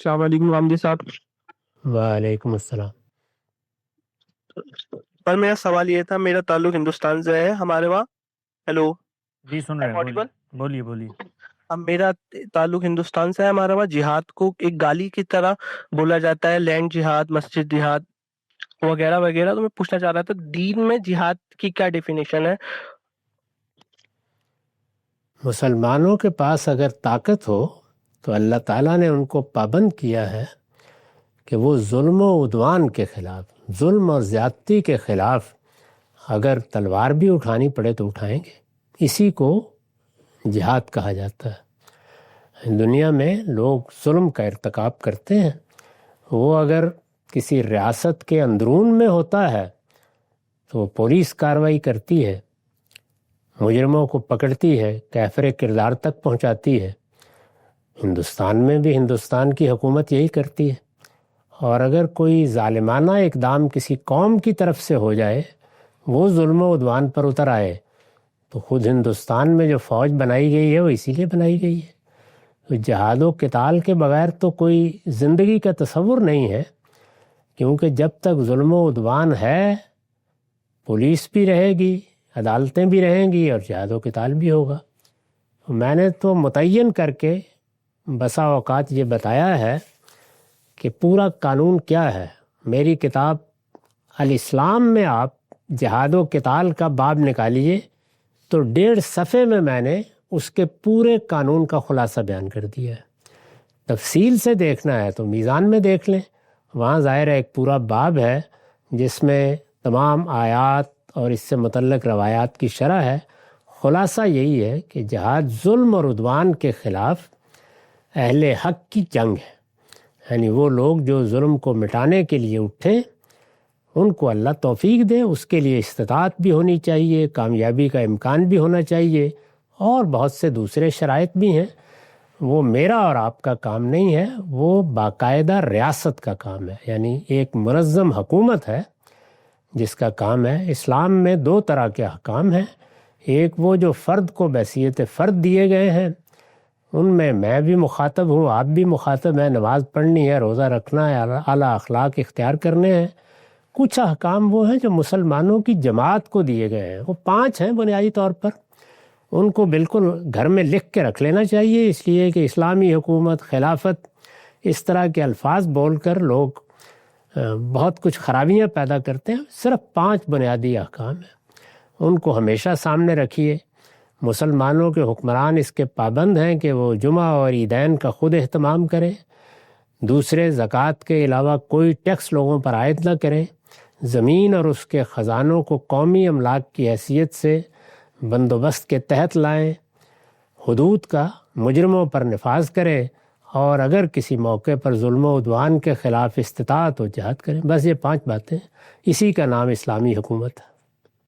السلام علیکم غامدی صاحب. وعلیکم السلام. پر میرا سوال یہ تھا، میرا تعلق ہندوستان سے ہے. ہمارے وہاں ہیلو جی سن رہے ہیں، بولیے بولیے. اب میرا تعلق ہندوستان سے ہے. ہمارے وہاں جہاد کو ایک گالی کی طرح بولا جاتا ہے، لینڈ جہاد، مسجد جہاد وغیرہ وغیرہ. تو میں پوچھنا چاہ رہا تھا دین میں جہاد کی کیا ڈیفینیشن ہے؟ مسلمانوں کے پاس اگر طاقت ہو تو اللہ تعالیٰ نے ان کو پابند کیا ہے کہ وہ ظلم و عدوان کے خلاف، ظلم اور زیادتی کے خلاف اگر تلوار بھی اٹھانی پڑے تو اٹھائیں گے. اسی کو جہاد کہا جاتا ہے. دنیا میں لوگ ظلم کا ارتکاب کرتے ہیں، وہ اگر کسی ریاست کے اندرون میں ہوتا ہے تو پولیس کارروائی کرتی ہے، مجرموں کو پکڑتی ہے، کیفر کردار تک پہنچاتی ہے. ہندوستان میں بھی ہندوستان کی حکومت یہی کرتی ہے. اور اگر کوئی ظالمانہ اقدام کسی قوم کی طرف سے ہو جائے، وہ ظلم و عدوان پر اتر آئے، تو خود ہندوستان میں جو فوج بنائی گئی ہے وہ اسی لیے بنائی گئی ہے. تو جہاد و قتال کے بغیر تو کوئی زندگی کا تصور نہیں ہے، کیونکہ جب تک ظلم و عدوان ہے پولیس بھی رہے گی، عدالتیں بھی رہیں گی، اور جہاد و قتال بھی ہوگا. میں نے تو متعین کر کے بسا اوقات یہ بتایا ہے کہ پورا قانون کیا ہے. میری کتاب الاسلام میں آپ جہاد و قتال کا باب نکالیے تو 1.5 صفحے میں نے اس کے پورے قانون کا خلاصہ بیان کر دیا ہے. تفصیل سے دیکھنا ہے تو میزان میں دیکھ لیں، وہاں ظاہر ہے ایک پورا باب ہے جس میں تمام آیات اور اس سے متعلق روایات کی شرح ہے. خلاصہ یہی ہے کہ جہاد ظلم اور عدوان کے خلاف اہل حق کی جنگ ہے. یعنی وہ لوگ جو ظلم کو مٹانے کے لیے اٹھیں ان کو اللہ توفیق دے، اس کے لیے استطاعت بھی ہونی چاہیے، کامیابی کا امکان بھی ہونا چاہیے، اور بہت سے دوسرے شرائط بھی ہیں. وہ میرا اور آپ کا کام نہیں ہے، وہ باقاعدہ ریاست کا کام ہے. یعنی ایک منظم حکومت ہے جس کا کام ہے. اسلام میں 2 طرح کے احکام ہیں. ایک وہ جو فرد کو بحیثیت فرد دیے گئے ہیں، ان میں بھی مخاطب ہوں، آپ بھی مخاطب ہیں. نماز پڑھنی ہے، روزہ رکھنا ہے، اعلیٰ اخلاق اختیار کرنے ہیں. کچھ احکام وہ ہیں جو مسلمانوں کی جماعت کو دیے گئے ہیں. وہ 5 ہیں بنیادی طور پر. ان کو بالکل گھر میں لکھ کے رکھ لینا چاہیے، اس لیے کہ اسلامی حکومت، خلافت، اس طرح کے الفاظ بول کر لوگ بہت کچھ خرابیاں پیدا کرتے ہیں. صرف 5 بنیادی احکام ہیں، ان کو ہمیشہ سامنے رکھیے. مسلمانوں کے حکمران اس کے پابند ہیں کہ وہ جمعہ اور عیدین کا خود اہتمام کریں. دوسرے زکوٰۃ کے علاوہ کوئی ٹیکس لوگوں پر عائد نہ کریں. زمین اور اس کے خزانوں کو قومی املاک کی حیثیت سے بندوبست کے تحت لائیں. حدود کا مجرموں پر نفاذ کریں، اور اگر کسی موقع پر ظلم و عدوان کے خلاف استطاعت و جہاد کریں. بس یہ 5 باتیں، اسی کا نام اسلامی حکومت ہے.